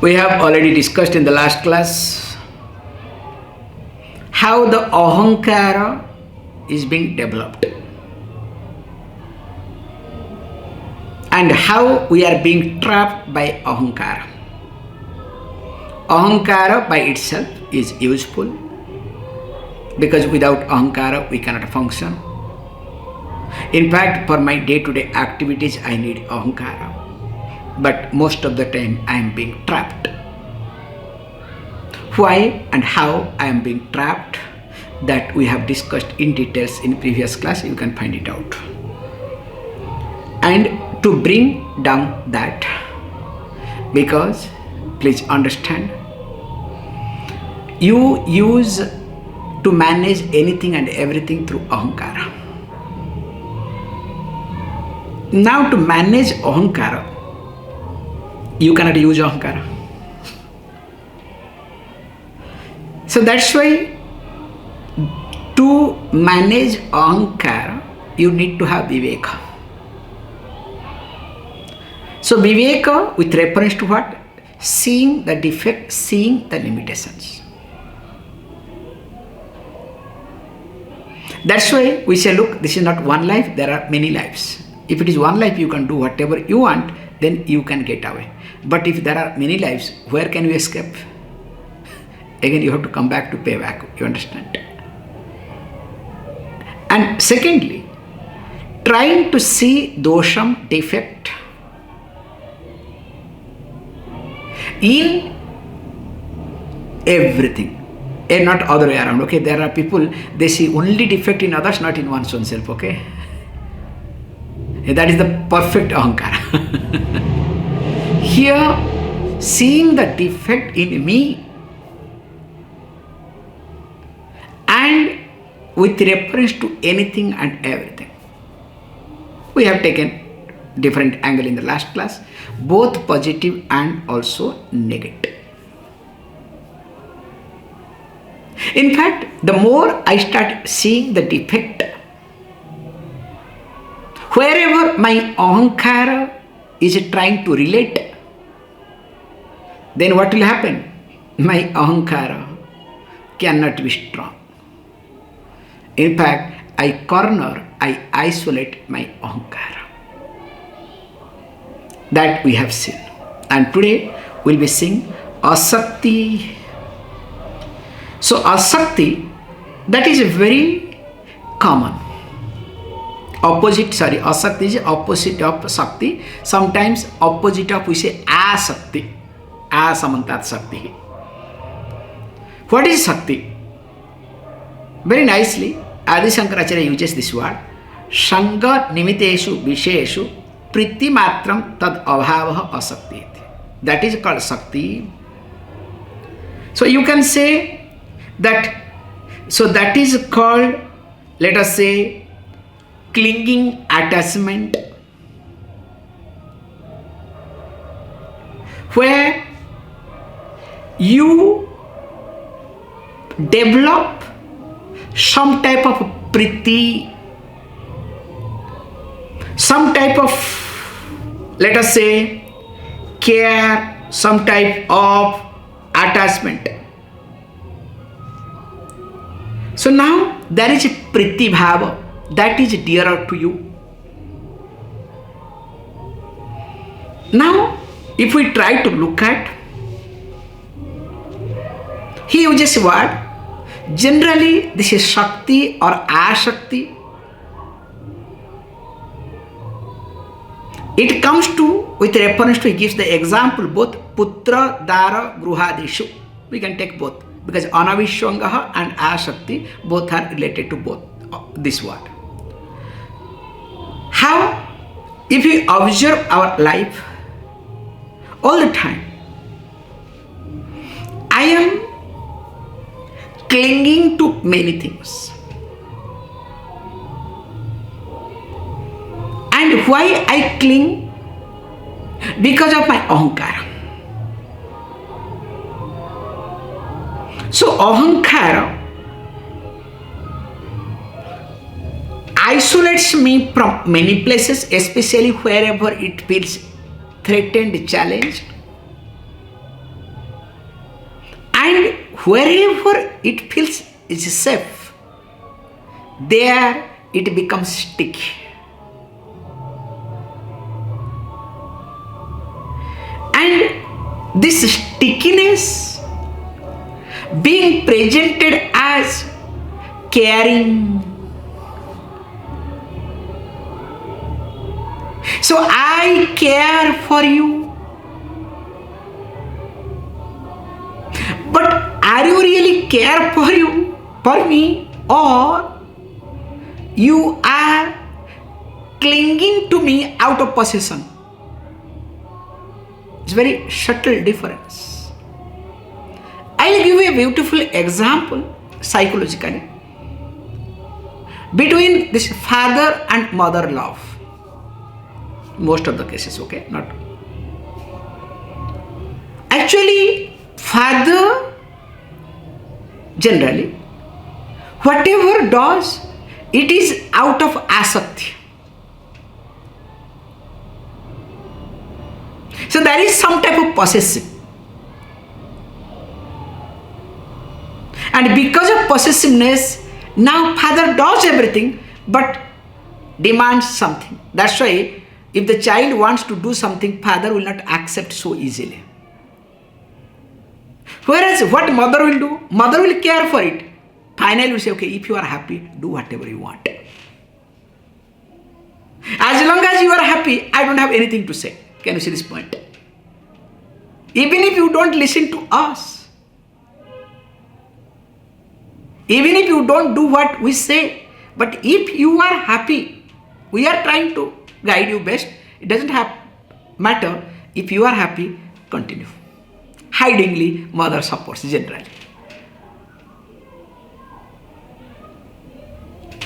We have already discussed in the last class how the Ahankara is being developed and how we are being trapped by Ahankara. Ahankara by itself is useful because without Ahankara we cannot function. In fact, for my day-to-day activities I need Ahankara. But most of the time I am being trapped. Why and how I am being trapped, that we have discussed in details in previous class. You can find it out. And to bring down that, because please understand, you use to manage anything and everything through Ahankara. Now to manage Ahankara, you cannot use Ahankara. So that's why to manage Ahankara, you need to have Viveka. So Viveka with reference to what? Seeing the defect, seeing the limitations. That's why we say, look, this is not one life, there are many lives. If it is one life, you can do whatever you want, then you can get away. But if there are many lives, where can you escape? Again, you have to come back to pay back. You understand? And secondly, trying to see dosham, defect, in everything and not other way around. Okay, there are people, they see only defect in others, not in one's own self. Okay, that is the perfect Ahankara. Here, seeing the defect in me and with reference to anything and everything. We have taken different angle in the last class, both positive and also negative. In fact, the more I start seeing the defect, wherever my Ahankara is trying to relate, then what will happen? My Ahankara cannot be strong. In fact, I corner, I isolate my Ahankara. That we have seen. And today we'll be seeing Asakti. So Asakti, that is a very common. Asakti is opposite of Sakti. Sometimes opposite of we say Asakti. Asamantat Sakti. What is Sakti? Very nicely, Adi Shankaracharya uses this word. Sanga nimiteshu visheshu priti matram tad abhavaha asakti. That is called Sakti. So you can say that, so that is called, let us say, clinging attachment, where you develop some type of priti, some type of, let us say, care, some type of attachment. So now there is a priti bhava that is dearer to you. Now, if we try to look at, he uses a word. Generally, this is Shakti or Ashakti. It comes to, with reference to, he gives the example both Putra, Dara, Gruhadishu. We can take both because Anavisvangah and Ashakti both are related to both this word. How? If we observe our life all the time, I am clinging to many things. And why I cling? Because of my Ahankara. So Ahankara isolates me from many places, especially wherever it feels threatened, challenged. And wherever it feels is safe, there it becomes sticky. And this stickiness being presented as caring. So I care for you. But are you really care for me, or you are clinging to me out of possession? It's very subtle difference. I'll give you a beautiful example psychologically between this father and mother love. Most of the cases, okay, not. Actually, father generally, whatever does, it is out of asakti. So there is some type of possessive. And because of possessiveness, now father does everything but demands something. That's why if the child wants to do something, father will not accept so easily. Whereas what mother will do? Mother will care for it. Finally will say, okay, if you are happy, do whatever you want. As long as you are happy, I don't have anything to say. Can you see this point? Even if you don't listen to us, even if you don't do what we say, but if you are happy, we are trying to guide you best. It doesn't matter. If you are happy, continue. Hidingly, mother supports generally.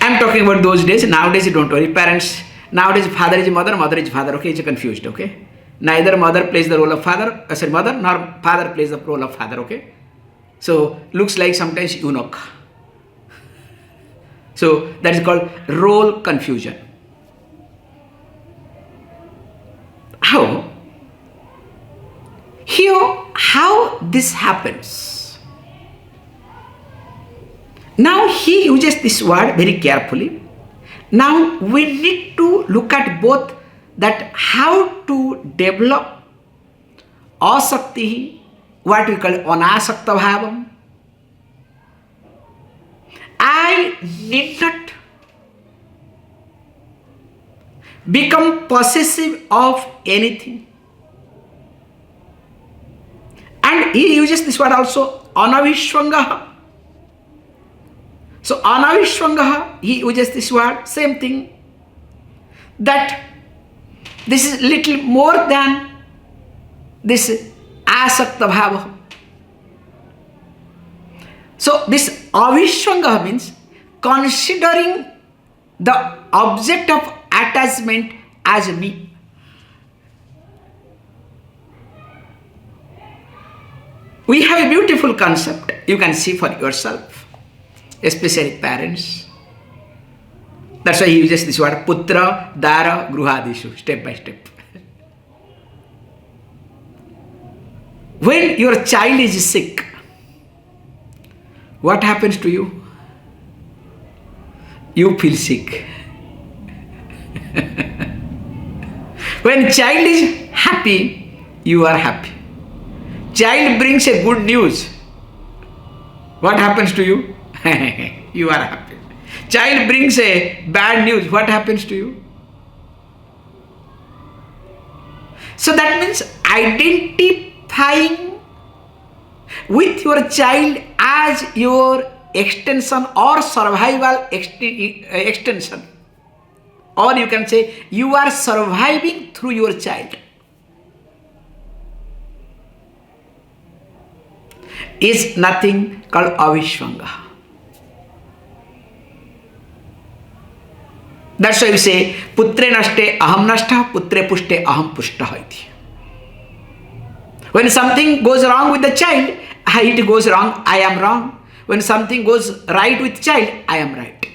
I'm talking about those days. Nowadays, don't worry. Parents, nowadays, father is mother, mother is father. Okay, it's confused. Okay, neither mother plays the role of mother, nor father plays the role of father. Okay, so looks like sometimes eunuch. So that is called role confusion. How? Here, how this happens? Now he uses this word very carefully. Now we need to look at both that how to develop asakti, what we call anasakta bhavam. I need not become possessive of anything. And he uses this word also, Anavisvangah. So Anavisvangah, he uses this word, same thing. That this is little more than this asakta bhava. So this Avisvangah means considering the object of attachment as me. We have a beautiful concept. You can see for yourself, especially parents. That's why he uses this word putra, dara, gruhadishu, step by step. When your child is sick, what happens to you? You feel sick. When child is happy, you are happy. Child brings a good news. What happens to you? You are happy. Child brings a bad news. What happens to you? So that means identifying with your child as your extension or survival extension. Or you can say you are surviving through your child. Is nothing called Avisvangah. That's why you say, putre nashte aham nashta, putre pushte aham pushta iti. When something goes wrong with the child, it goes wrong, I am wrong. When something goes right with child, I am right.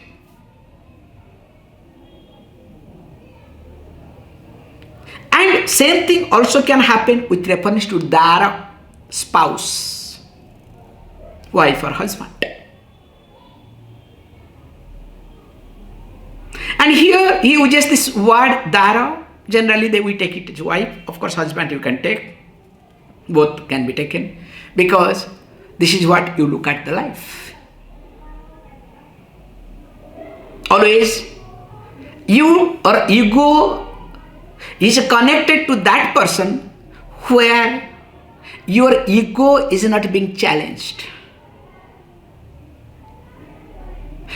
And same thing also can happen with reference to dara, spouse. wife or husband. And here he uses this word dara. Generally we take it as wife. Of course husband you can take. Both can be taken. Because this is what you look at the life. Always you or ego is connected to that person where your ego is not being challenged.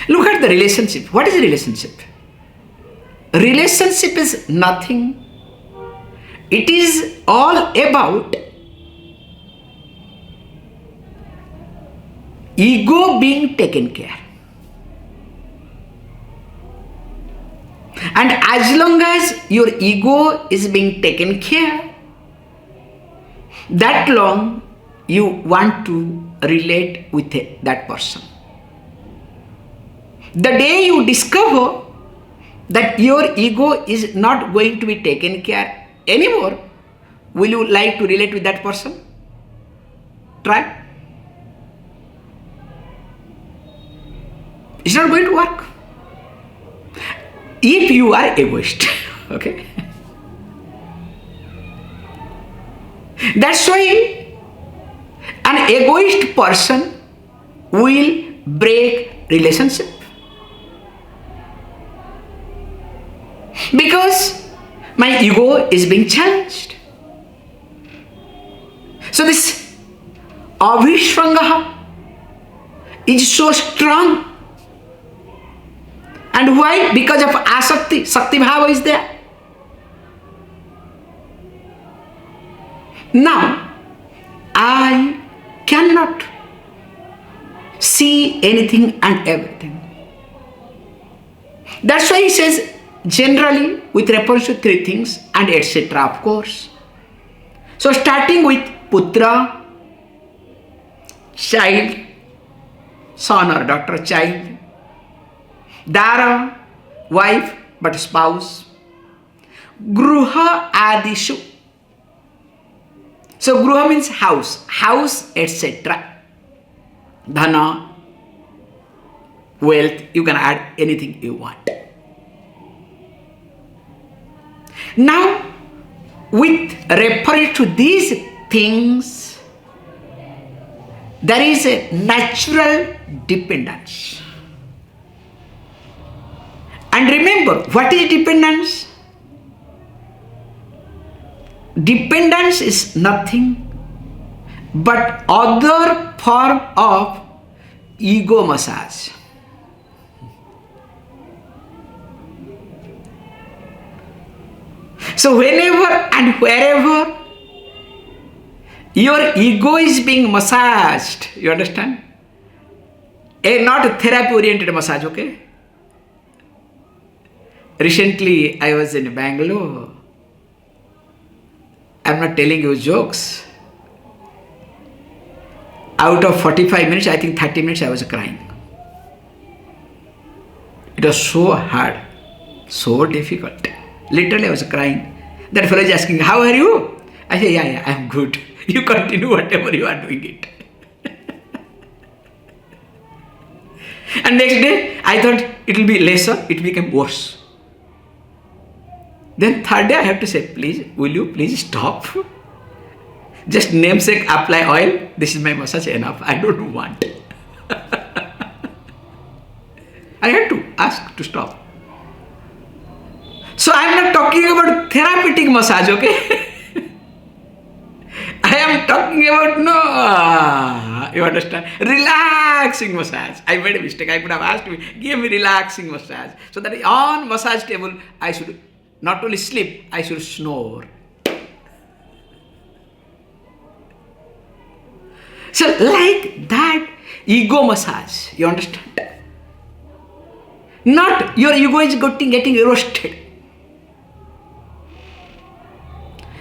Look at the relationship. What is a relationship? Relationship is nothing. It is all about ego being taken care. And as long as your ego is being taken care, that long you want to relate with that person. The day you discover that your ego is not going to be taken care anymore, will you like to relate with that person? Try. It's not going to work. If you are egoist, okay? That's why an egoist person will break relationship. Because my ego is being challenged. So this Anavisvangah is so strong. And why? Because of asakti. Sakti bhava is there. Now, I cannot see anything and everything. That's why he says, generally with reference to three things and etc. of course. So starting with putra, child, son or daughter, child. Dara, wife, but spouse. Gruha adishu. So gruha means house, etc. Dhana, wealth, you can add anything you want. Now, with reference to these things, there is a natural dependence. And remember, what is dependence? Dependence is nothing but other form of ego massage. So whenever and wherever your ego is being massaged, you understand? Not a therapy oriented massage, okay? Recently, I was in Bangalore. I'm not telling you jokes. Out of 45 minutes, I think 30 minutes I was crying. It was so hard, so difficult. Literally, I was crying. That fellow is asking, how are you? I say, yeah, I'm good. You continue whatever you are doing it. And next day, I thought it will be lesser. It became worse. Then third day I have to say, please, will you please stop? Just namesake apply oil. This is my massage enough. I don't want. I had to ask to stop. So I am not talking about therapeutic massage, okay? I am talking about, you understand, relaxing massage. I made a mistake. I could have asked me, give me relaxing massage. So that on massage table, I should not only sleep, I should snore. So like that, ego massage, you understand? Not your ego is getting roasted.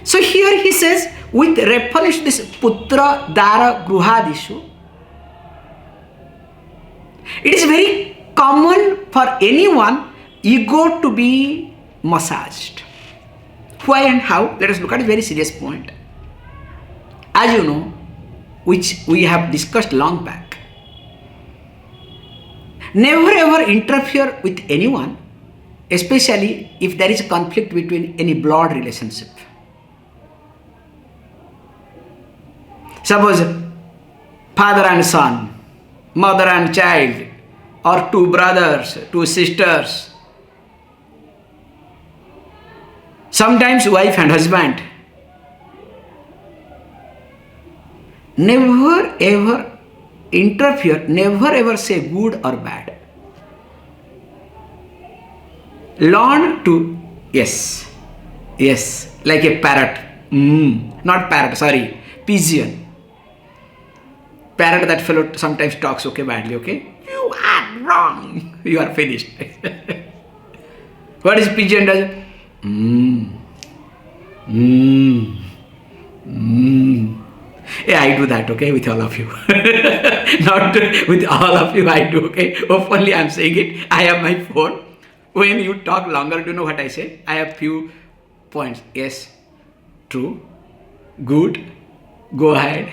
So here he says, with reference to this putra, dara, gruhadishu, it is very common for anyone ego to be massaged. Why and how? Let us look at a very serious point. As you know, which we have discussed long back, Never ever interfere with anyone, especially if there is a conflict between any blood relationship. Suppose father and son, mother and child, or two brothers, two sisters, sometimes wife and husband. Never ever interfere, never ever say good or bad. Learn to, yes, like a parrot. Not parrot, sorry, pigeon. Parrot, that fellow sometimes talks badly, okay? You are wrong. You are finished. What is pigeon does? Yeah, I do that, okay, with all of you. Not with all of you, I do, okay? Openly I'm saying it. I have my phone. When you talk longer, do you know what I say? I have few points. Yes, true, good, go ahead.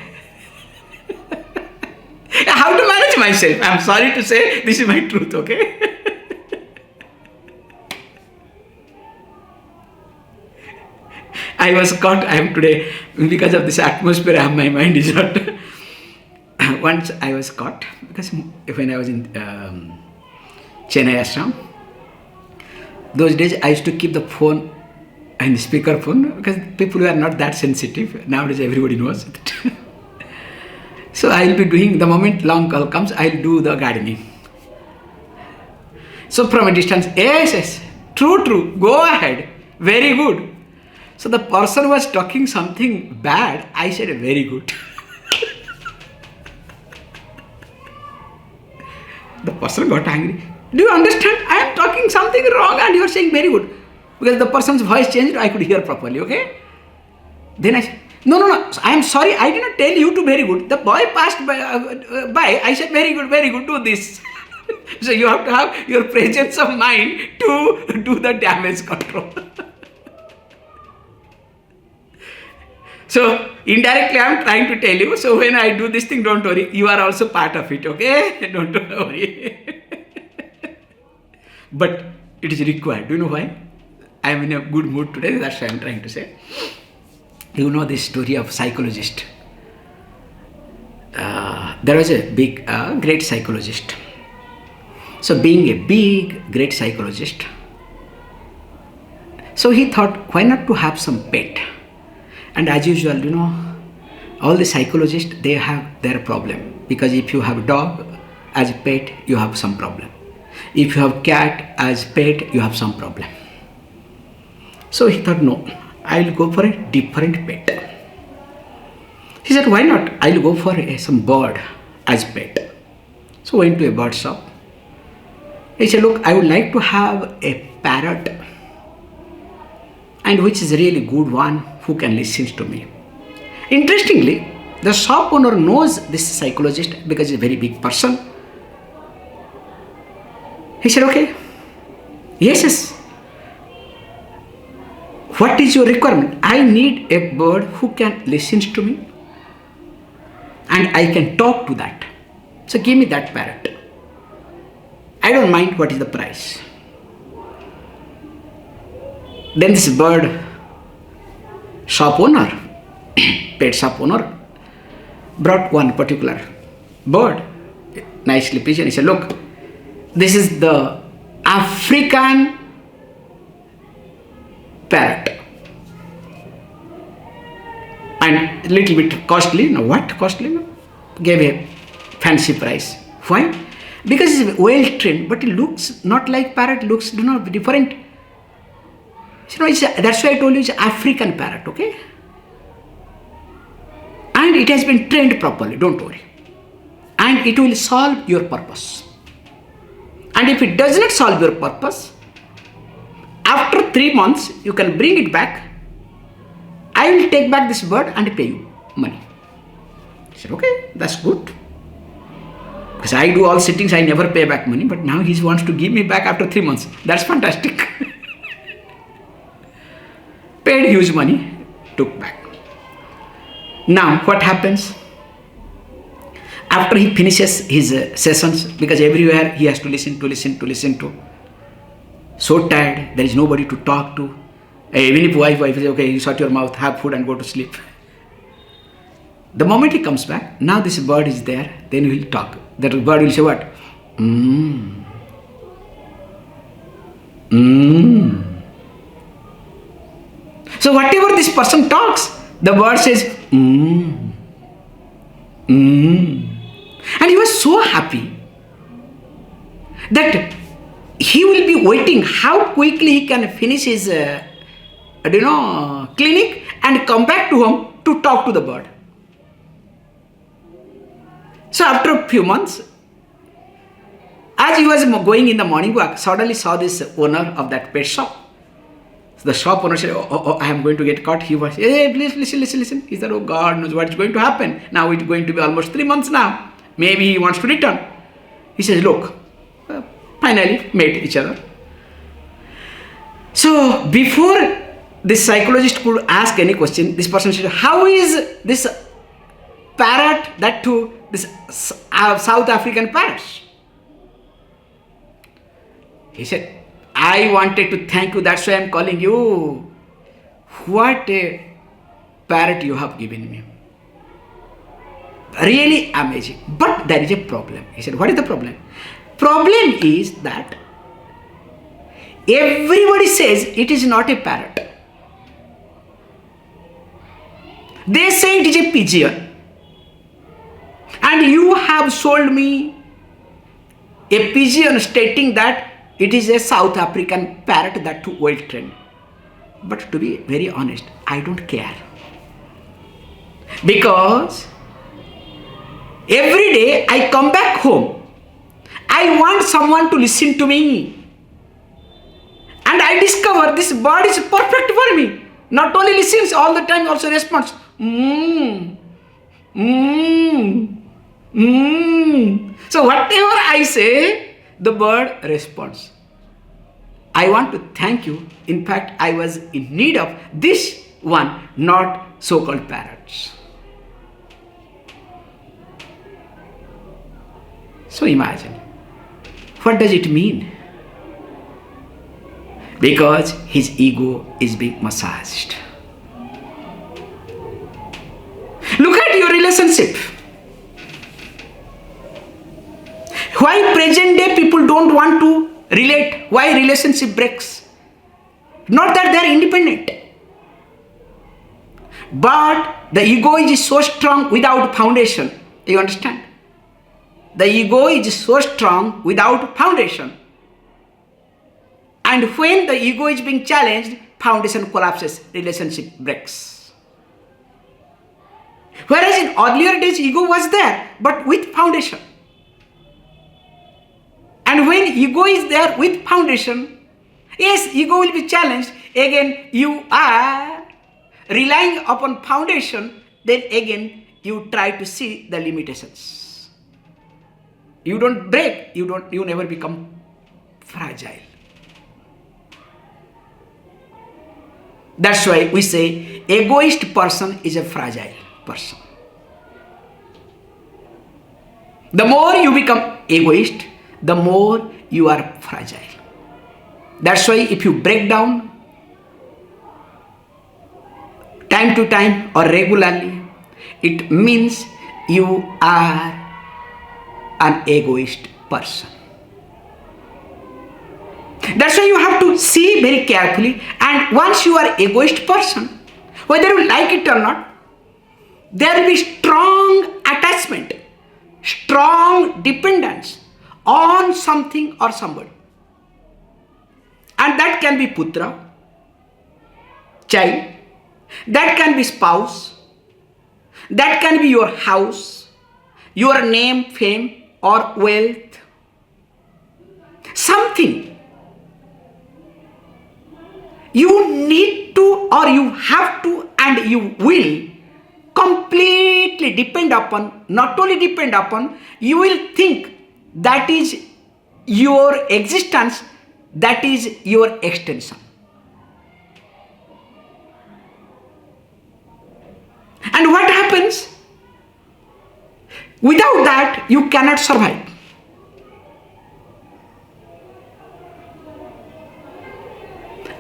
How to manage myself? I'm sorry to say, this is my truth, okay? I was caught, I am today, because of this atmosphere, my mind is not. Once I was caught, because when I was in Chennai Ashram, those days I used to keep the phone and the speaker phone, because people were not that sensitive. Nowadays everybody knows it. So I will be doing, the moment long call comes, I will do the gardening. So from a distance, yes, true, go ahead, very good. So the person was talking something bad, I said very good. The person got angry. Do you understand? I am talking something wrong and you are saying very good. Because the person's voice changed, I could hear properly, okay? Then I said, no, I am sorry, I did not tell you to very good. The boy passed by, I said very good, do this. So you have to have your presence of mind to do the damage control. So indirectly I am trying to tell you, so when I do this thing, don't worry, you are also part of it, okay? Don't worry. But it is required. Do you know why? I am in a good mood today, that's what I am trying to say. You know this story of psychologist. There was a big, great psychologist. So being a big, great psychologist, so he thought, why not to have some pet? And as usual, you know, all the psychologists, they have their problem. Because if you have a dog as a pet, you have some problem. If you have cat as pet, you have some problem. So he thought, no, I will go for a different pet. He said, why not? I will go for some bird as pet. So went to a bird shop. He said, look, I would like to have a parrot, and which is a really good one who can listen to me. Interestingly, the shop owner knows this psychologist because he's a very big person. He said, okay, yes. What is your requirement? I need a bird who can listen to me and I can talk to that. So give me that parrot. I don't mind what is the price. Then this bird shop owner, pet shop owner, brought one particular bird, nicely pigeon. He said, look, this is the African parrot. And a little bit costly. Now what costly? Gave a fancy price. Why? Because it's well trained, but it looks not like parrot, looks different. You know, that's why I told you it's African parrot, okay? And it has been trained properly, don't worry. And it will solve your purpose. And if it does not solve your purpose, after 3 months, you can bring it back. I will take back this bird and pay you money. I said, okay, that's good. Because I do all sittings, I never pay back money, but now he wants to give me back after 3 months. That's fantastic. Paid huge money, took back. Now, what happens? After he finishes his sessions, because everywhere he has to listen to. So tired, there is nobody to talk to. Even if wife says, okay, you shut your mouth, have food and go to sleep. The moment he comes back, now this bird is there, then he will talk. That bird will say what? So whatever this person talks, the bird says, And he was so happy that he will be waiting how quickly he can finish his clinic and come back to home to talk to the bird. So after a few months, as he was going in the morning walk, suddenly saw this owner of that pet shop. So the shop owner said, I am going to get caught. He was, hey, please listen. He said, oh, God knows what is going to happen. Now it's going to be almost 3 months now. Maybe he wants to return. He says, look, finally met each other. So before this psychologist could ask any question, this person said, how is this parrot, that too, this South African parrot? He said, I wanted to thank you, that's why I am calling you. What a parrot you have given me. Really amazing. But there is a problem. He said, what is the problem? Problem is that everybody says it is not a parrot. They say it is a pigeon. And you have sold me a pigeon stating that it is a South African parrot, that too well trained. But to be very honest, I don't care. Because every day I come back home, I want someone to listen to me. And I discover this bird is perfect for me. Not only listens all the time, also responds. So whatever I say, the bird responds. I want to thank you. In fact, I was in need of this one, not so-called parrots. So imagine, what does it mean? Because his ego is being massaged. Look at your relationship. Why present day people don't want to relate? Why relationship breaks? Not that they are independent, but the ego is so strong without foundation. You understand? The ego is so strong without foundation. And when the ego is being challenged, foundation collapses, relationship breaks. Whereas in earlier days, ego was there, but with foundation. And when ego is there with foundation, yes, ego will be challenged. Again, you are relying upon foundation, then again, you try to see the limitations. You don't break, you never become fragile. That's why we say egoist person is a fragile person. The more you become egoist, the more you are fragile. That's why if you break down time to time or regularly, it means you are an egoist person. That's why you have to see very carefully, and once you are egoist person, whether you like it or not, there will be strong attachment, strong dependence on something or somebody. And that can be putra, child, that can be spouse, that can be your house, your name, fame, or wealth. Something you need to, or you have to, and you will completely depend upon. Not only depend upon, you will think that is your existence, that is your extension. And what happens? Without that, you cannot survive.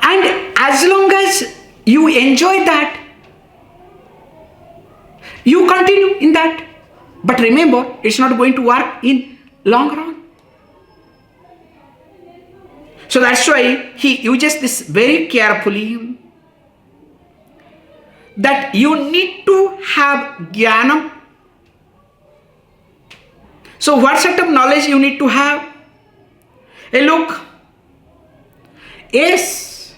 And as long as you enjoy that, you continue in that. But remember, it's not going to work in long run. So that's why he uses this very carefully, that you need to have jnanam. So what sort of knowledge you need to have? Hey, look, yes,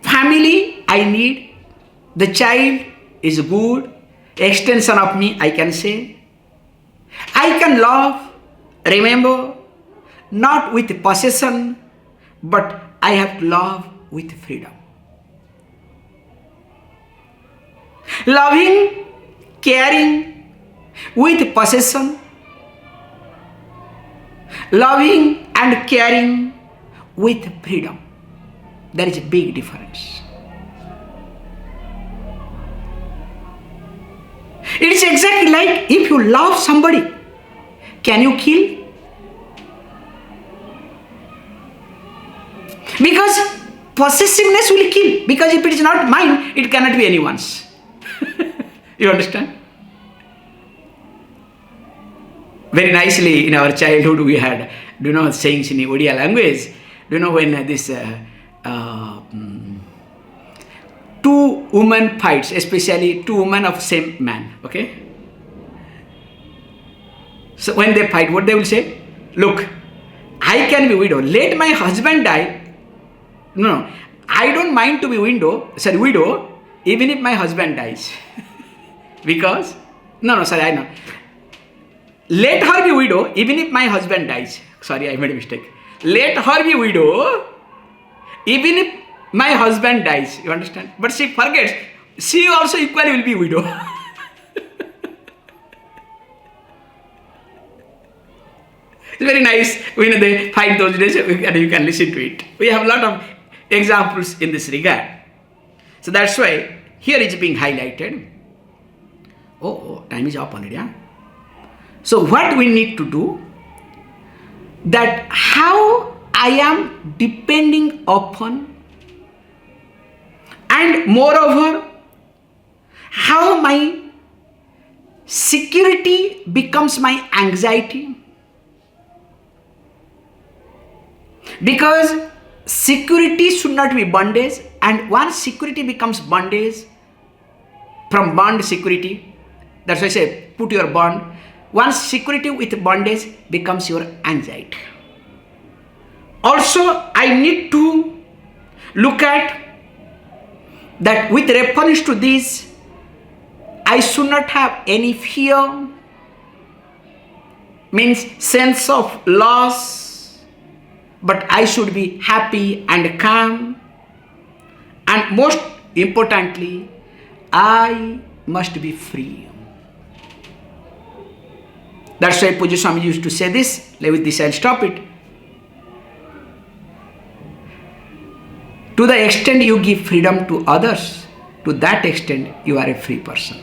family I need, the child is good, extension of me I can say. I can love, remember, not with possession, but I have to love with freedom. Loving, caring with possession, loving and caring with freedom. There is a big difference. It is exactly like if you love somebody, can you kill? Because possessiveness will kill. Because if it is not mine, it cannot be anyone's. You understand? Very nicely in our childhood we had, sayings in Odia language. When this two women fights, especially two women of same man, okay? So when they fight, what they will say? Look, I can be widow. Let my husband die. No, I don't mind to be widow, even if my husband dies. Because, I know. Let her be widow, even if my husband dies. Sorry, I made a mistake. Let her be widow, even if my husband dies. You understand? But she forgets, she also equally will be widow. It's very nice when they fight those days, and you can listen to it. We have a lot of examples in this regard. So that's why here is being highlighted. Oh, time is up already. Huh? So what we need to do, that how I am depending upon, and moreover, how my security becomes my anxiety. Because security should not be bondage, and once security becomes bondage, from bond security, that's why I say put your bond. Once security with bondage becomes your anxiety. Also, I need to look at that with reference to this, I should not have any fear, means sense of loss, but I should be happy and calm. And most importantly, I must be free. That's why Puja Swami used to say this. With this I'll stop it. To the extent you give freedom to others, to that extent you are a free person.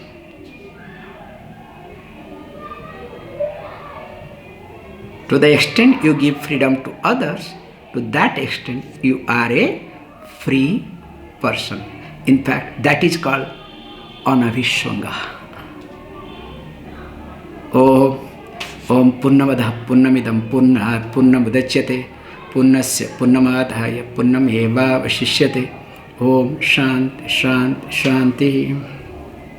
To the extent you give freedom to others, to that extent you are a free person. In fact, that is called Anavisvangah. Om Purnamadah Purnamidam Purnat Purnamudachyate Purnasya Purnamadhaya Purnameva Vashishyate. Om Shant Shant Shanti.